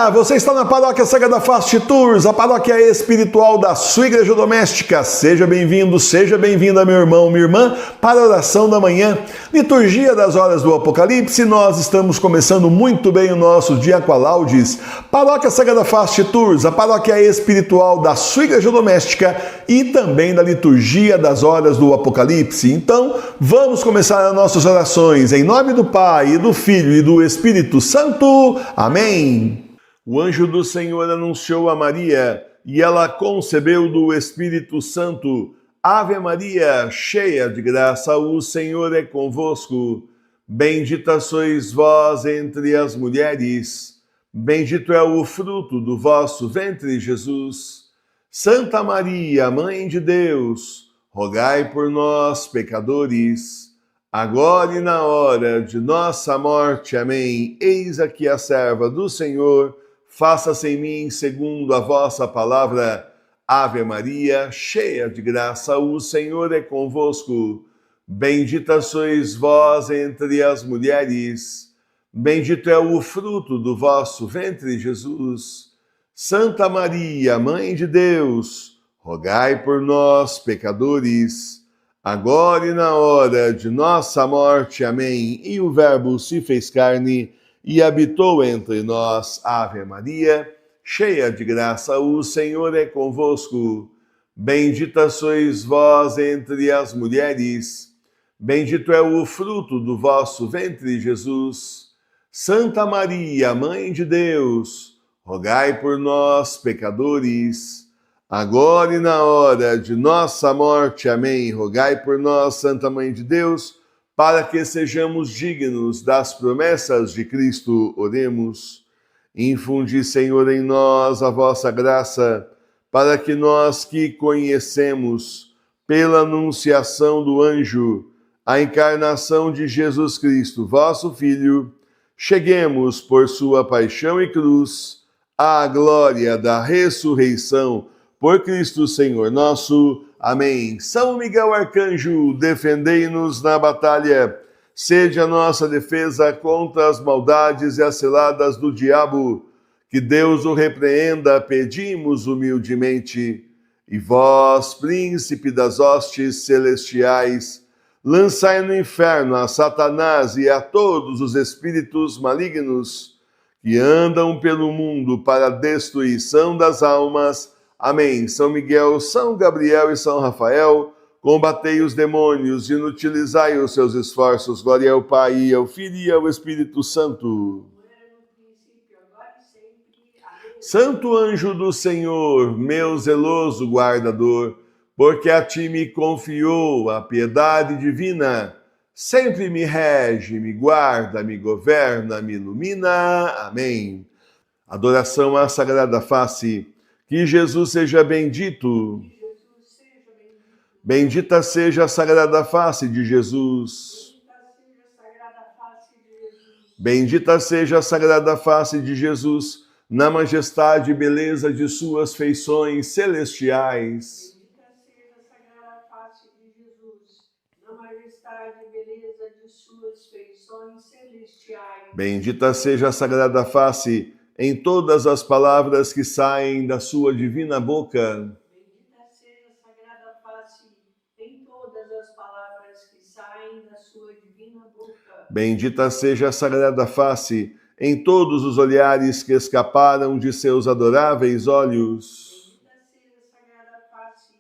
Olá, você está na Paróquia Sagrada Fast Tours, a paróquia espiritual da sua igreja doméstica. Seja bem-vindo, seja bem-vinda, meu irmão, minha irmã, para a oração da manhã. Liturgia das horas do Apocalipse, nós estamos começando muito bem o nosso dia com a Laudes. Paróquia Sagrada Fast Tours, a paróquia espiritual da sua igreja doméstica e também da liturgia das horas do Apocalipse. Então, vamos começar as nossas orações em nome do Pai, e do Filho e do Espírito Santo. Amém. O anjo do Senhor anunciou a Maria, e ela concebeu do Espírito Santo. Ave Maria, cheia de graça, o Senhor é convosco. Bendita sois vós entre as mulheres. Bendito é o fruto do vosso ventre, Jesus. Santa Maria, Mãe de Deus, rogai por nós, pecadores, agora e na hora de nossa morte. Amém. Eis aqui a serva do Senhor. Faça-se em mim segundo a vossa palavra. Ave Maria, cheia de graça, o Senhor é convosco. Bendita sois vós entre as mulheres. Bendito é o fruto do vosso ventre, Jesus. Santa Maria, Mãe de Deus, rogai por nós, pecadores, agora e na hora de nossa morte. Amém. E o Verbo se fez carne e habitou entre nós. Ave Maria, cheia de graça, o Senhor é convosco. Bendita sois vós entre as mulheres. Bendito é o fruto do vosso ventre, Jesus. Santa Maria, Mãe de Deus, rogai por nós, pecadores, agora e na hora de nossa morte. Amém. Rogai por nós, Santa Mãe de Deus, para que sejamos dignos das promessas de Cristo. Oremos. Infundi, Senhor, em nós a vossa graça, para que nós que conhecemos, pela anunciação do anjo, a encarnação de Jesus Cristo, vosso Filho, cheguemos por sua paixão e cruz à glória da ressurreição, por Cristo Senhor nosso. Amém. São Miguel Arcanjo, defendei-nos na batalha. Sede a nossa defesa contra as maldades e as ciladas do diabo. Que Deus o repreenda, pedimos humildemente. E vós, príncipe das hostes celestiais, lançai no inferno a Satanás e a todos os espíritos malignos que andam pelo mundo para a destruição das almas. Amém. São Miguel, São Gabriel e São Rafael, combatei os demônios e inutilizai os seus esforços. Glória ao Pai, e ao Filho e ao Espírito Santo. Santo anjo do Senhor, meu zeloso guardador, porque a ti me confiou a piedade divina, sempre me rege, me guarda, me governa, me ilumina. Amém. Adoração à Sagrada Face. Que Jesus seja bendito. Bendita seja a Sagrada Face de Jesus. Bendita seja a Sagrada Face de Jesus, na majestade e beleza de suas feições celestiais. Bendita seja a Sagrada Face em todas as palavras que saem da sua divina boca. Bendita seja a Sagrada Face em todas as palavras que saem da sua divina boca. Bendita seja a Sagrada Face em todos os olhares que escaparam de seus adoráveis olhos. Bendita seja a Sagrada Face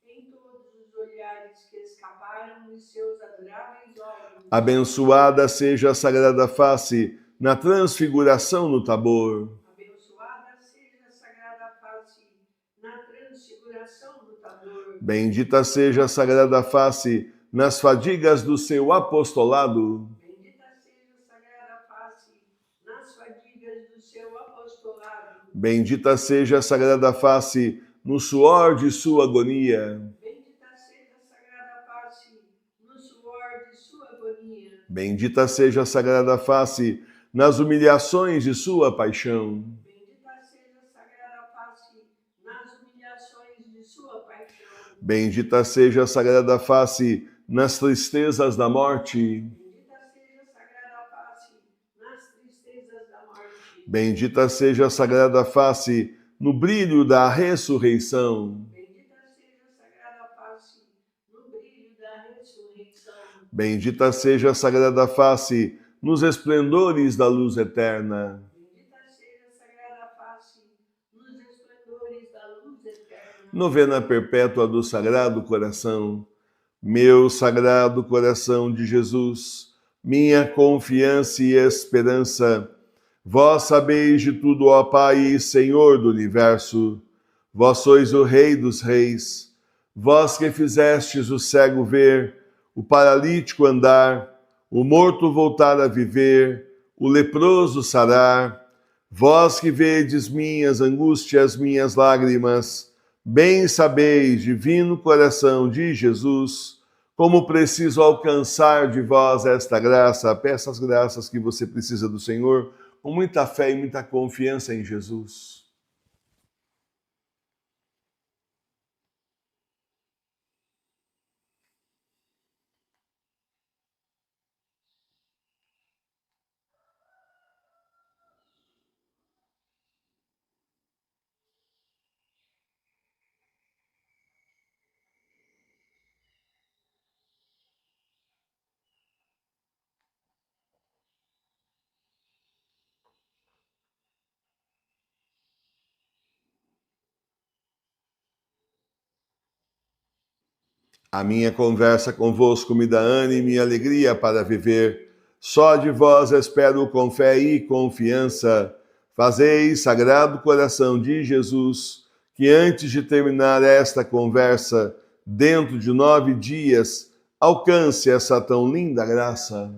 em todos os olhares que escaparam de seus adoráveis olhos. Abençoada seja a Sagrada Face na transfiguração no Tabor. Abençoada seja a Sagrada Face na transfiguração do Tabor. Bendita seja a Sagrada Face nas fadigas do seu apostolado. Bendita seja a Sagrada Face nas fadigas do seu apostolado. Bendita seja a Sagrada Face no suor de sua agonia. Bendita seja a Sagrada Face no suor de sua agonia. Bendita seja a Sagrada Face nas humilhações de sua paixão. Bendita seja a Sagrada Face nas humilhações de sua paixão. Bendita seja a Sagrada Face nas tristezas da morte. Bendita seja a Sagrada Face nas tristezas da morte. Bendita seja a Sagrada Face no brilho da ressurreição. Bendita seja a Sagrada Face no brilho da ressurreição. Bendita seja a Sagrada Face nos esplendores da luz eterna. Bendita seja a Sagrada Face nos esplendores da luz eterna. Novena perpétua do Sagrado Coração. Meu Sagrado Coração de Jesus, minha confiança e esperança, vós sabeis de tudo, ó Pai e Senhor do Universo. Vós sois o Rei dos Reis. Vós que fizestes o cego ver, o paralítico andar, o morto voltar a viver, o leproso sarar. Vós que vedes minhas angústias, minhas lágrimas, bem sabeis, divino coração de Jesus, como preciso alcançar de vós esta graça. Peça as graças que você precisa do Senhor, com muita fé e muita confiança em Jesus. A minha conversa convosco me dá ânimo e alegria para viver. Só de vós espero com fé e confiança. Fazei, Sagrado Coração de Jesus, que antes de terminar esta conversa, dentro de 9 dias, alcance essa tão linda graça.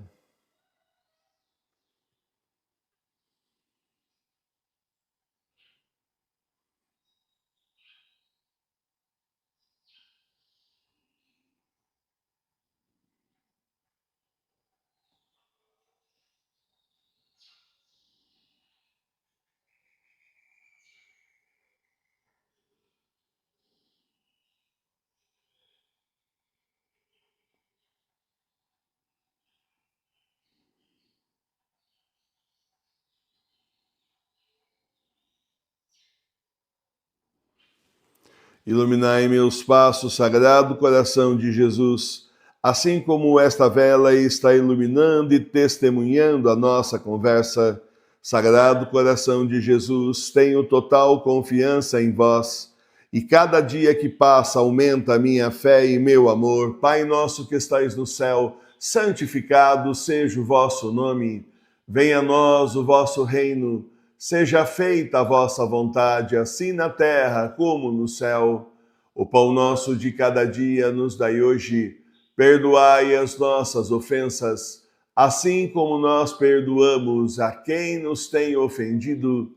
Iluminai meus passos, Sagrado Coração de Jesus, assim como esta vela está iluminando e testemunhando a nossa conversa. Sagrado Coração de Jesus, tenho total confiança em vós, e cada dia que passa aumenta a minha fé e meu amor. Pai nosso que estais no céu, santificado seja o vosso nome. Venha a nós o vosso reino. Seja feita a vossa vontade, assim na terra como no céu. O pão nosso de cada dia nos dai hoje. Perdoai as nossas ofensas, assim como nós perdoamos a quem nos tem ofendido.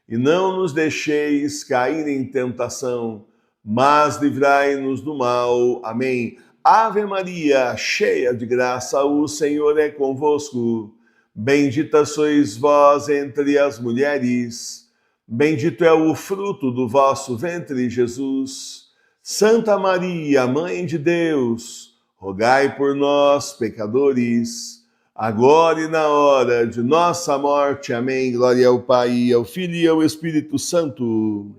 E não nos deixeis cair em tentação, mas livrai-nos do mal. Amém. Ave Maria, cheia de graça, o Senhor é convosco. Bendita sois vós entre as mulheres, bendito é o fruto do vosso ventre, Jesus. Santa Maria, Mãe de Deus, rogai por nós, pecadores, agora e na hora de nossa morte. Amém. Glória ao Pai, ao Filho e ao Espírito Santo.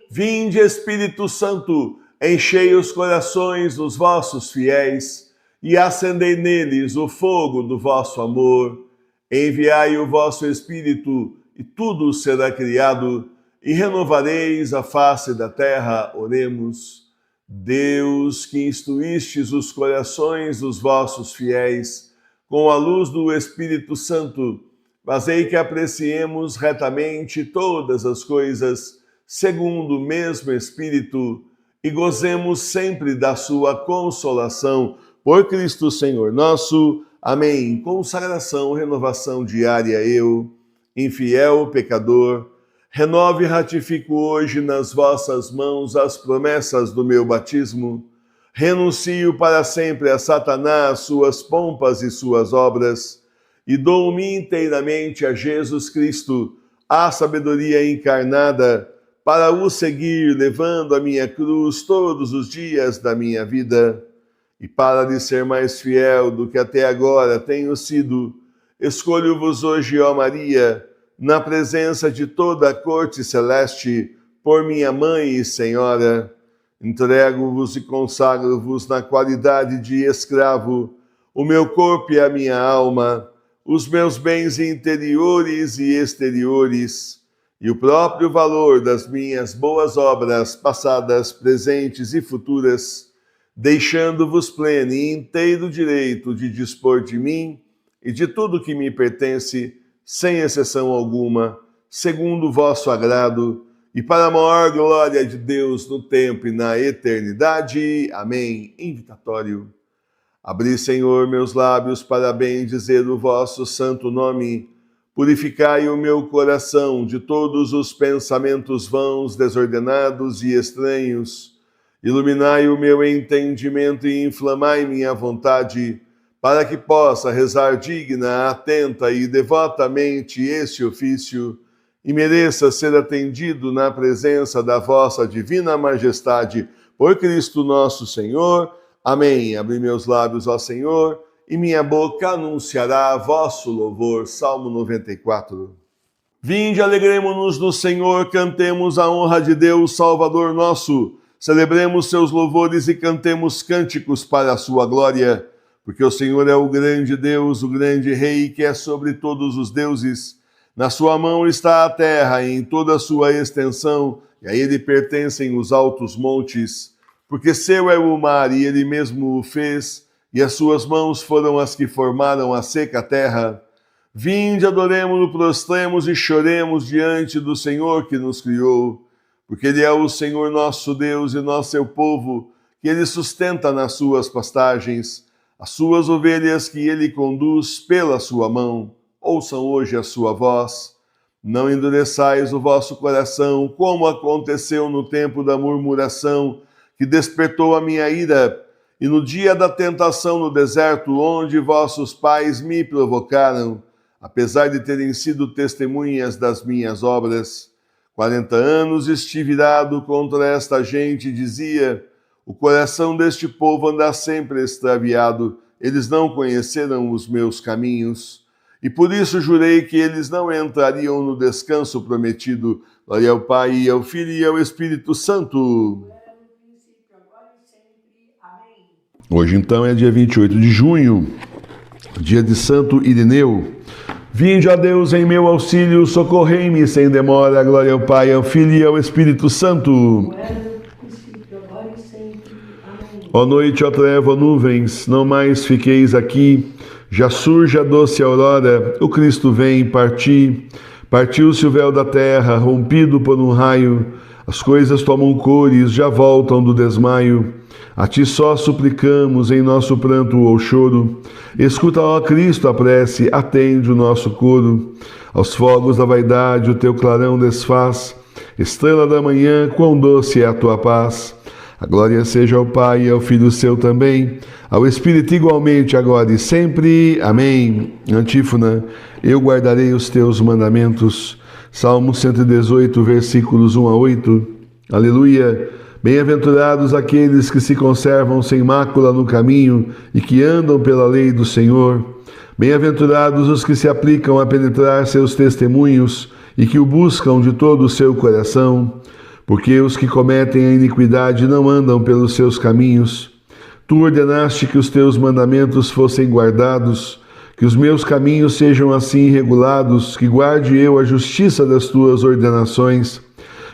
Vinde, Espírito Santo, enchei os corações dos vossos fiéis e acendei neles o fogo do vosso amor. Enviai o vosso Espírito, e tudo será criado, e renovareis a face da terra. Oremos. Deus, que instruístes os corações dos vossos fiéis, com a luz do Espírito Santo, fazei que apreciemos retamente todas as coisas, segundo o mesmo Espírito, e gozemos sempre da sua consolação. Por Cristo Senhor nosso. Amém. Consagração, renovação diária. Eu, infiel pecador, renovo e ratifico hoje nas vossas mãos as promessas do meu batismo. Renuncio para sempre a Satanás, suas pompas e suas obras, e dou-me inteiramente a Jesus Cristo, a sabedoria encarnada, para o seguir, levando a minha cruz todos os dias da minha vida. E para lhe ser mais fiel do que até agora tenho sido, escolho-vos hoje, ó Maria, na presença de toda a corte celeste, por minha mãe e senhora. Entrego-vos e consagro-vos na qualidade de escravo, o meu corpo e a minha alma, os meus bens interiores e exteriores, e o próprio valor das minhas boas obras, passadas, presentes e futuras, deixando-vos pleno e inteiro direito de dispor de mim e de tudo que me pertence, sem exceção alguma, segundo o vosso agrado, e para a maior glória de Deus no tempo e na eternidade. Amém. Invitatório. Abri, Senhor, meus lábios para bendizer o vosso santo nome. Purificai o meu coração de todos os pensamentos vãos, desordenados e estranhos. Iluminai o meu entendimento e inflamai minha vontade, para que possa rezar digna, atenta e devotamente este ofício, e mereça ser atendido na presença da vossa divina majestade, por Cristo nosso Senhor. Amém. Abri meus lábios, ó Senhor, e minha boca anunciará vosso louvor. Salmo 94. Vinde, alegremo-nos no Senhor, cantemos a honra de Deus, Salvador nosso. Celebremos seus louvores e cantemos cânticos para a sua glória, porque o Senhor é o grande Deus, o grande Rei, que é sobre todos os deuses. Na sua mão está a terra em toda a sua extensão, e a ele pertencem os altos montes. Porque seu é o mar, e ele mesmo o fez, e as suas mãos foram as que formaram a seca terra. Vinde, adoremo-no, prostremos e choremos diante do Senhor que nos criou. Porque ele é o Senhor nosso Deus e nós seu povo, que ele sustenta nas suas pastagens, as suas ovelhas que ele conduz pela sua mão. Ouçam hoje a sua voz. Não endureçais o vosso coração, como aconteceu no tempo da murmuração, que despertou a minha ira, e no dia da tentação no deserto, onde vossos pais me provocaram, apesar de terem sido testemunhas das minhas obras. 40 anos estive irado contra esta gente, e dizia: o coração deste povo anda sempre extraviado, eles não conheceram os meus caminhos. E por isso jurei que eles não entrariam no descanso prometido. Glória ao Pai, e ao Filho e ao Espírito Santo. Hoje, então, é dia 28 de junho, dia de Santo Irineu. Vinde a Deus em meu auxílio, socorrei-me sem demora. Glória ao Pai, ao Filho e ao Espírito Santo. Ó noite, ó treva, ó nuvens, não mais fiqueis aqui. Já surge a doce aurora, o Cristo vem partir. Partiu-se o véu da terra, rompido por um raio. As coisas tomam cores, já voltam do desmaio. A ti só suplicamos em nosso pranto ou choro. Escuta, ó Cristo, a prece, atende o nosso coro. Aos fogos da vaidade o teu clarão desfaz. Estrela da manhã, quão doce é a tua paz. A glória seja ao Pai e ao Filho seu também, ao Espírito igualmente, agora e sempre. Amém. Antífona: eu guardarei os teus mandamentos. Salmo 118, versículos 1 a 8. Aleluia. Bem-aventurados aqueles que se conservam sem mácula no caminho e que andam pela lei do Senhor. Bem-aventurados os que se aplicam a penetrar seus testemunhos e que o buscam de todo o seu coração. Porque os que cometem a iniquidade não andam pelos seus caminhos. Tu ordenaste que os teus mandamentos fossem guardados, que os meus caminhos sejam assim regulados, que guarde eu a justiça das tuas ordenações.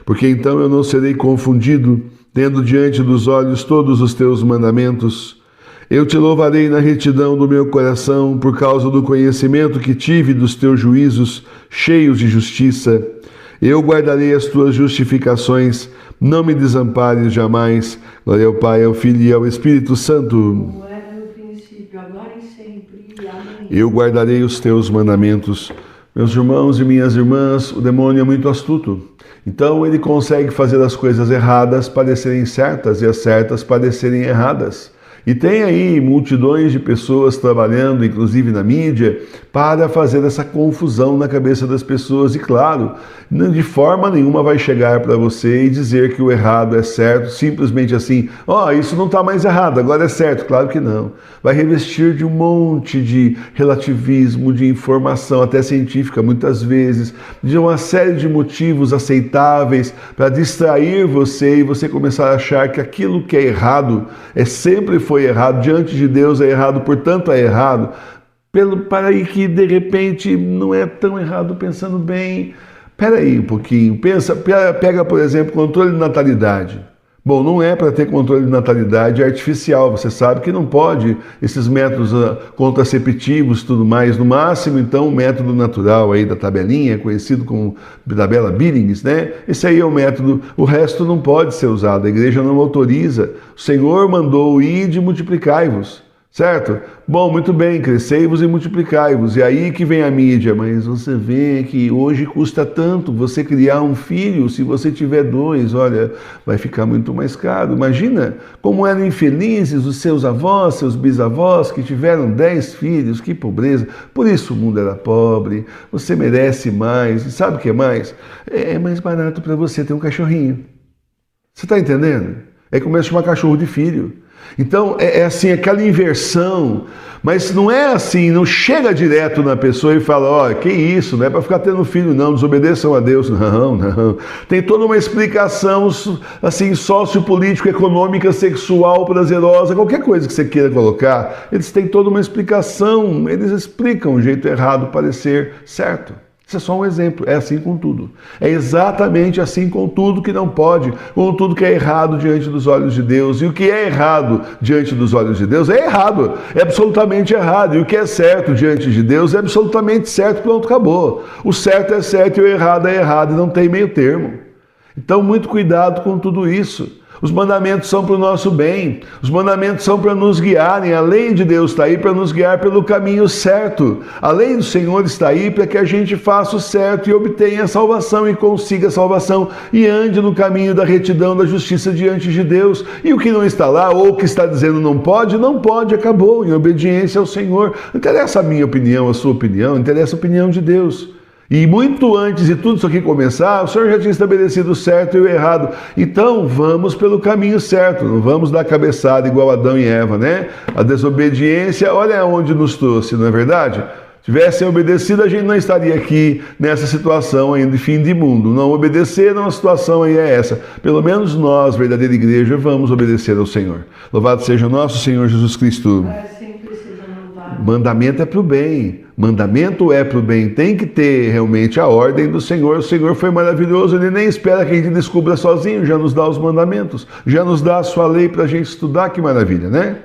Porque então eu não serei confundido, tendo diante dos olhos todos os teus mandamentos. Eu te louvarei na retidão do meu coração, por causa do conhecimento que tive dos teus juízos, cheios de justiça. Eu guardarei as tuas justificações, não me desampares jamais. Glória ao Pai, ao Filho e ao Espírito Santo. Como era no princípio, agora e sempre. Amém. Eu guardarei os teus mandamentos. Meus irmãos e minhas irmãs, o demônio é muito astuto. Então ele consegue fazer as coisas erradas parecerem certas e as certas parecerem erradas. E tem aí multidões de pessoas trabalhando, inclusive na mídia, para fazer essa confusão na cabeça das pessoas. E claro, de forma nenhuma vai chegar para você e dizer que o errado é certo, simplesmente assim, isso não está mais errado, agora é certo. Claro que não. Vai revestir de um monte de relativismo, de informação, até científica muitas vezes, de uma série de motivos aceitáveis para distrair você e você começar a achar que aquilo que é errado sempre foi errado, diante de Deus é errado, portanto é errado, para aí que de repente não é tão errado pensando bem. Espera aí um pouquinho, pega por exemplo controle de natalidade. Bom, não é para ter controle de natalidade artificial, você sabe que não pode, esses métodos contraceptivos e tudo mais, no máximo então o método natural aí da tabelinha, conhecido como tabela Billings, né? Esse aí é o método, o resto não pode ser usado, a igreja não autoriza, o Senhor mandou ide e multiplicai-vos. Certo? Bom, muito bem, crescei-vos e multiplicai-vos. E aí que vem a mídia, mas você vê que hoje custa tanto você criar um filho, se você tiver 2, olha, vai ficar muito mais caro. Imagina como eram infelizes os seus avós, seus bisavós, que tiveram 10 filhos, que pobreza. Por isso o mundo era pobre, você merece mais. E sabe o que é mais? É mais barato para você ter um cachorrinho. Você está entendendo? É como chamar cachorro de filho. Então é assim, aquela inversão, mas não é assim, não chega direto na pessoa e fala, que isso, não é para ficar tendo filho não, desobedeçam a Deus, não. Tem toda uma explicação assim, sociopolítica, econômica, sexual, prazerosa, qualquer coisa que você queira colocar, eles têm toda uma explicação, eles explicam o jeito errado parecer certo. Isso é só um exemplo, é assim com tudo. É exatamente assim com tudo que não pode, com tudo que é errado diante dos olhos de Deus. E o que é errado diante dos olhos de Deus é errado, é absolutamente errado. E o que é certo diante de Deus é absolutamente certo, pronto, acabou. O certo é certo e o errado é errado, e não tem meio termo. Então, muito cuidado com tudo isso. Os mandamentos são para o nosso bem, os mandamentos são para nos guiarem, a lei de Deus está aí para nos guiar pelo caminho certo, a lei do Senhor está aí para que a gente faça o certo e obtenha a salvação e consiga a salvação e ande no caminho da retidão, da justiça diante de Deus. E o que não está lá, ou o que está dizendo não pode, acabou, em obediência ao Senhor. Não interessa a minha opinião, a sua opinião, interessa a opinião de Deus. E muito antes de tudo isso aqui começar, o Senhor já tinha estabelecido o certo e o errado. Então, vamos pelo caminho certo, não vamos dar cabeçada igual Adão e Eva, né? A desobediência, olha onde nos trouxe, não é verdade? Tivessem obedecido, a gente não estaria aqui nessa situação ainda de fim de mundo. Não obedecer, a situação aí é essa. Pelo menos nós, verdadeira igreja, vamos obedecer ao Senhor. Louvado seja o nosso Senhor Jesus Cristo. Mandamento é para o bem. Mandamento é para o bem. Tem que ter realmente a ordem do Senhor. O Senhor foi maravilhoso. Ele nem espera que a gente descubra sozinho. Já nos dá os mandamentos. Já nos dá a sua lei para a gente estudar. Que maravilha, né?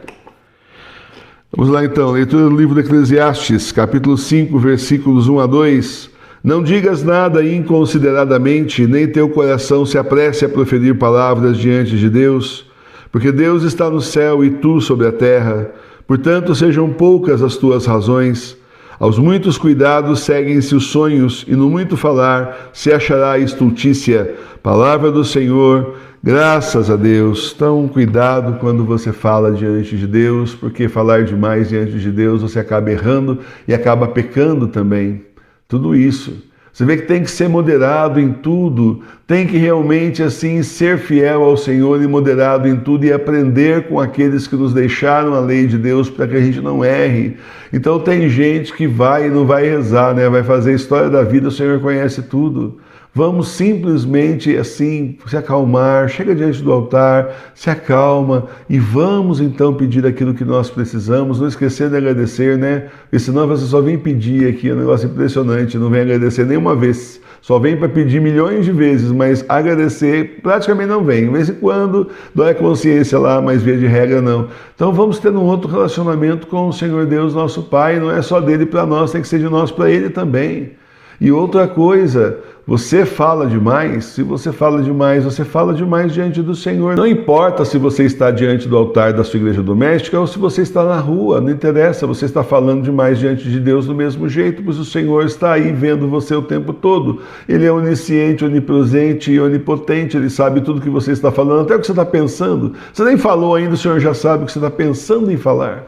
Vamos lá então. Leitura do livro de Eclesiastes, capítulo 5, versículos 1 a 2. Não digas nada inconsideradamente, nem teu coração se apresse a proferir palavras diante de Deus, porque Deus está no céu e tu sobre a terra. Portanto, sejam poucas as tuas razões. Aos muitos cuidados seguem-se os sonhos, e no muito falar se achará a estultícia. Palavra do Senhor, graças a Deus. Então, cuidado quando você fala diante de Deus, porque falar demais diante de Deus você acaba errando e acaba pecando também. Tudo isso. Você vê que tem que ser moderado em tudo, tem que realmente assim ser fiel ao Senhor e moderado em tudo e aprender com aqueles que nos deixaram a lei de Deus para que a gente não erre. Então tem gente que vai e não vai rezar, né? Vai fazer a história da vida, o Senhor conhece tudo. Vamos simplesmente assim se acalmar, chega diante do altar, se acalma e vamos então pedir aquilo que nós precisamos, não esquecer de agradecer, né? Porque senão você só vem pedir aqui, é um negócio impressionante, não vem agradecer nenhuma vez, só vem para pedir milhões de vezes, mas agradecer praticamente não vem. De vez em quando dói a consciência lá, mas via de regra não. Então vamos ter um outro relacionamento com o Senhor Deus, nosso Pai, não é só dele para nós, tem que ser de nós para ele também. E outra coisa, Você fala demais? Se você fala demais, você fala demais diante do Senhor. Não importa se você está diante do altar da sua igreja doméstica ou se você está na rua, não interessa, você está falando demais diante de Deus do mesmo jeito, pois o Senhor está aí vendo você o tempo todo. Ele é onisciente, onipresente e onipotente, Ele sabe tudo que você está falando, até o que você está pensando. Você nem falou ainda, o Senhor já sabe o que você está pensando em falar.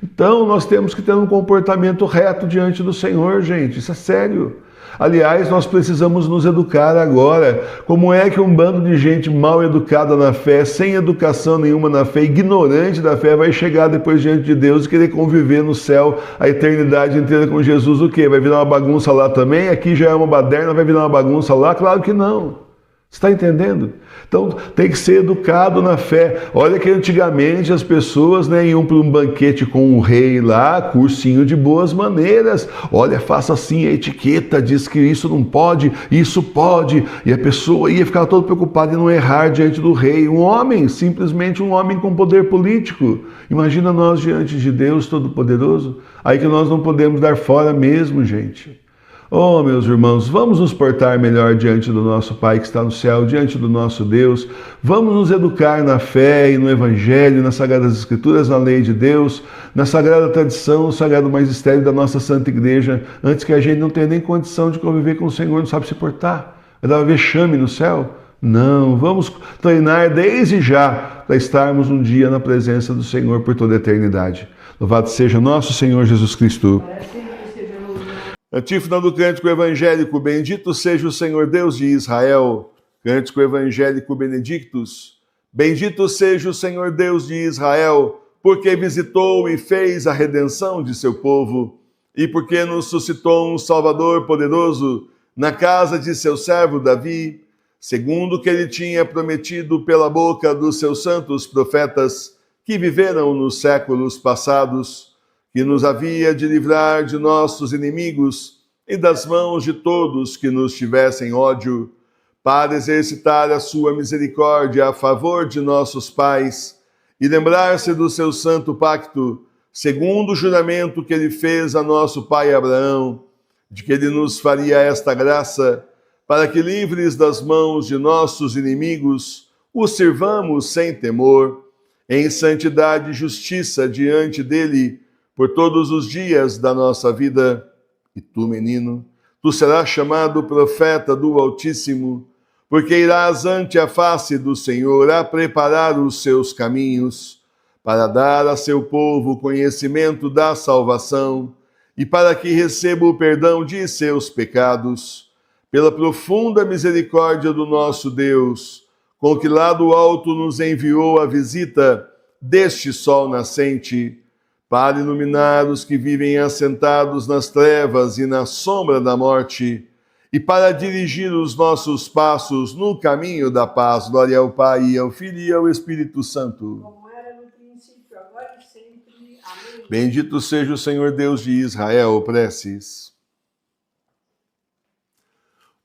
Então, nós temos que ter um comportamento reto diante do Senhor, gente. Isso é sério. Aliás, nós precisamos nos educar agora. Como é que um bando de gente mal educada na fé, sem educação nenhuma na fé, ignorante da fé, vai chegar depois diante de Deus e querer conviver no céu a eternidade inteira com Jesus? O quê? Vai virar uma bagunça lá também? Aqui já é uma baderna, vai virar uma bagunça lá? Claro que não. Você está entendendo? Então tem que ser educado na fé. Olha que antigamente as pessoas iam para um banquete com um rei lá, cursinho de boas maneiras. Olha, faça assim, a etiqueta diz que isso não pode, isso pode. E a pessoa ia ficar toda preocupada em não errar diante do rei. Um homem, simplesmente um homem com poder político. Imagina nós diante de Deus Todo-Poderoso. Aí que nós não podemos dar fora mesmo, gente. Oh, meus irmãos, vamos nos portar melhor diante do nosso Pai que está no céu, diante do nosso Deus. Vamos nos educar na fé e no Evangelho, nas Sagradas Escrituras, na lei de Deus, na Sagrada Tradição, no Sagrado Magistério da nossa Santa Igreja, antes que a gente não tenha nem condição de conviver com o Senhor, não sabe se portar. Vai dar vexame no céu? Não, vamos treinar desde já para estarmos um dia na presença do Senhor por toda a eternidade. Louvado seja nosso Senhor Jesus Cristo. Antífona do Cântico Evangélico, bendito seja o Senhor Deus de Israel. Cântico Evangélico Benedictus. Bendito seja o Senhor Deus de Israel, porque visitou e fez a redenção de seu povo, e porque nos suscitou um Salvador poderoso na casa de seu servo Davi, segundo o que ele tinha prometido pela boca dos seus santos profetas, que viveram nos séculos passados, que nos havia de livrar de nossos inimigos e das mãos de todos que nos tivessem ódio, para exercitar a sua misericórdia a favor de nossos pais e lembrar-se do seu santo pacto, segundo o juramento que ele fez a nosso pai Abraão, de que ele nos faria esta graça, para que, livres das mãos de nossos inimigos, o sirvamos sem temor, em santidade e justiça diante dele, por todos os dias da nossa vida. E tu, menino, tu serás chamado profeta do Altíssimo, porque irás ante a face do Senhor a preparar os seus caminhos, para dar a seu povo conhecimento da salvação, e para que receba o perdão de seus pecados, pela profunda misericórdia do nosso Deus, com que lá do alto nos enviou a visita deste sol nascente, para iluminar os que vivem assentados nas trevas e na sombra da morte, e para dirigir os nossos passos no caminho da paz. Glória ao Pai, e ao Filho e ao Espírito Santo. Como era no princípio, agora e sempre. Amém. Bendito seja o Senhor Deus de Israel. Preces.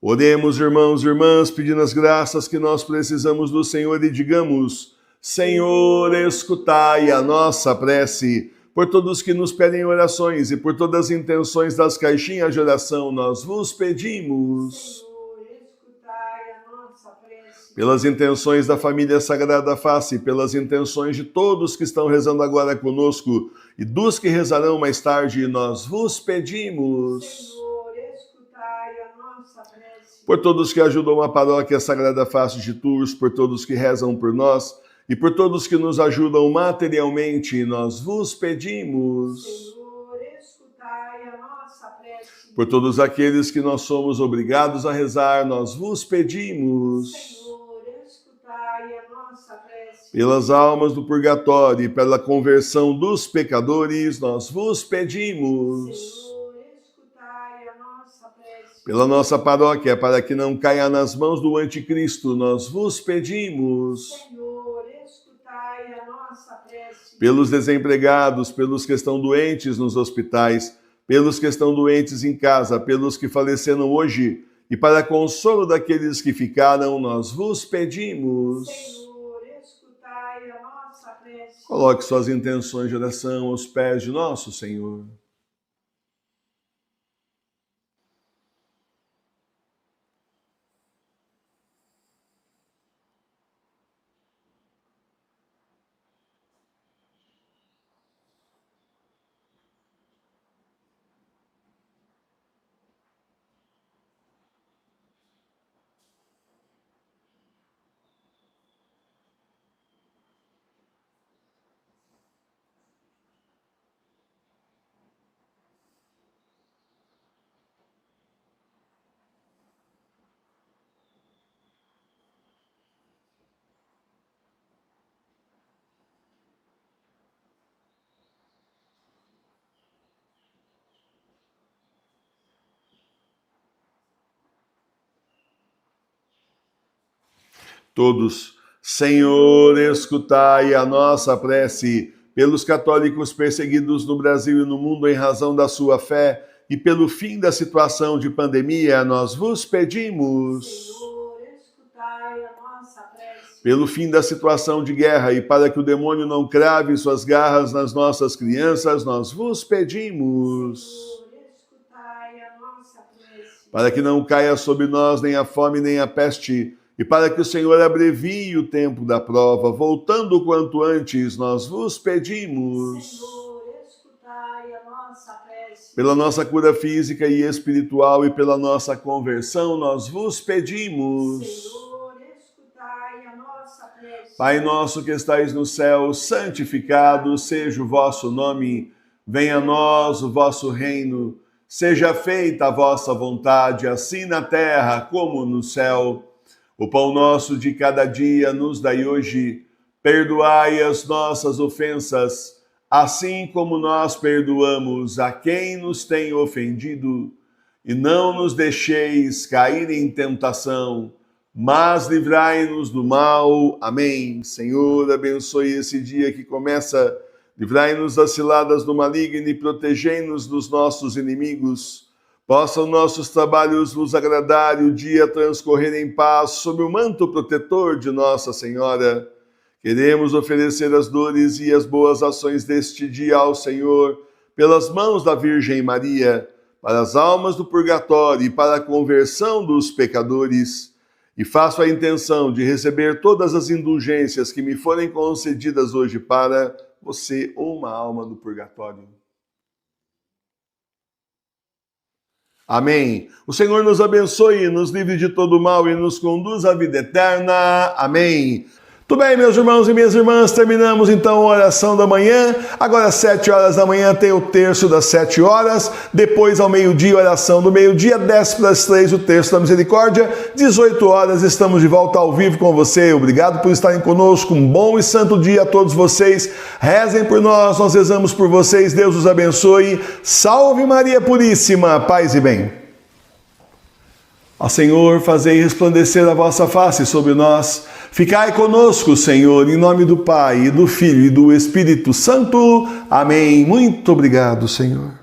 Oremos, irmãos e irmãs, pedindo as graças que nós precisamos do Senhor e digamos: Senhor, escutai a nossa prece. Por todos que nos pedem orações e por todas as intenções das caixinhas de oração, nós vos pedimos. Senhor, escutai a nossa prece. Pelas intenções da família Sagrada Face, pelas intenções de todos que estão rezando agora conosco e dos que rezarão mais tarde, nós vos pedimos. Senhor, escutai a nossa prece. Por todos que ajudam a paróquia Sagrada Face de Tours, por todos que rezam por nós, e por todos que nos ajudam materialmente, nós vos pedimos. Senhor, escutai a nossa prece. Por todos aqueles que nós somos obrigados a rezar, nós vos pedimos. Senhor, escutai a nossa prece. Pelas almas do purgatório e pela conversão dos pecadores, nós vos pedimos. Senhor, escutai a nossa prece. Pela nossa paróquia, para que não caia nas mãos do anticristo, nós vos pedimos. Senhor, escutai a nossa prece. Pelos desempregados, pelos que estão doentes nos hospitais, pelos que estão doentes em casa, pelos que faleceram hoje, e para consolo daqueles que ficaram, nós vos pedimos. Senhor, escutai a nossa prece. Coloque suas intenções de oração aos pés de nosso Senhor. Todos. Senhor, escutai a nossa prece pelos católicos perseguidos no Brasil e no mundo em razão da sua fé e pelo fim da situação de pandemia, nós vos pedimos. Senhor, escutai a nossa prece. Pelo fim da situação de guerra e para que o demônio não crave suas garras nas nossas crianças, nós vos pedimos. Senhor, escutai a nossa prece. Para que não caia sobre nós nem a fome nem a peste, e para que o Senhor abrevie o tempo da prova, voltando o quanto antes, nós vos pedimos. Senhor, escutai a nossa prece. Pela nossa cura física e espiritual e pela nossa conversão, nós vos pedimos. Senhor, escutai a nossa prece. Pai nosso que estais no céu, santificado seja o vosso nome. Venha a nós o vosso reino. Seja feita a vossa vontade, assim na terra como no céu. O pão nosso de cada dia nos dai hoje. Perdoai as nossas ofensas, assim como nós perdoamos a quem nos tem ofendido. E não nos deixeis cair em tentação, mas livrai-nos do mal. Amém. Senhor, abençoe esse dia que começa. Livrai-nos das ciladas do maligno e protegei-nos dos nossos inimigos. Possam nossos trabalhos vos agradar e o dia transcorrer em paz sob o manto protetor de Nossa Senhora. Queremos oferecer as dores e as boas ações deste dia ao Senhor, pelas mãos da Virgem Maria, para as almas do purgatório e para a conversão dos pecadores. E faço a intenção de receber todas as indulgências que me forem concedidas hoje para você ou uma alma do purgatório. Amém. O Senhor nos abençoe, nos livre de todo mal e nos conduz à vida eterna. Amém. Tudo bem, meus irmãos e minhas irmãs, terminamos então a oração da manhã. Agora às 7 horas da manhã tem o terço das 7 horas, depois ao meio-dia a oração do meio-dia, 10 para as 3 o terço da misericórdia, 18 horas estamos de volta ao vivo com você. Obrigado por estarem conosco, um bom e santo dia a todos vocês. Rezem por nós, nós rezamos por vocês, Deus os abençoe. Salve Maria Puríssima, paz e bem. Ó Senhor, fazei resplandecer a vossa face sobre nós. Ficai conosco, Senhor, em nome do Pai, e do Filho e do Espírito Santo. Amém. Muito obrigado, Senhor.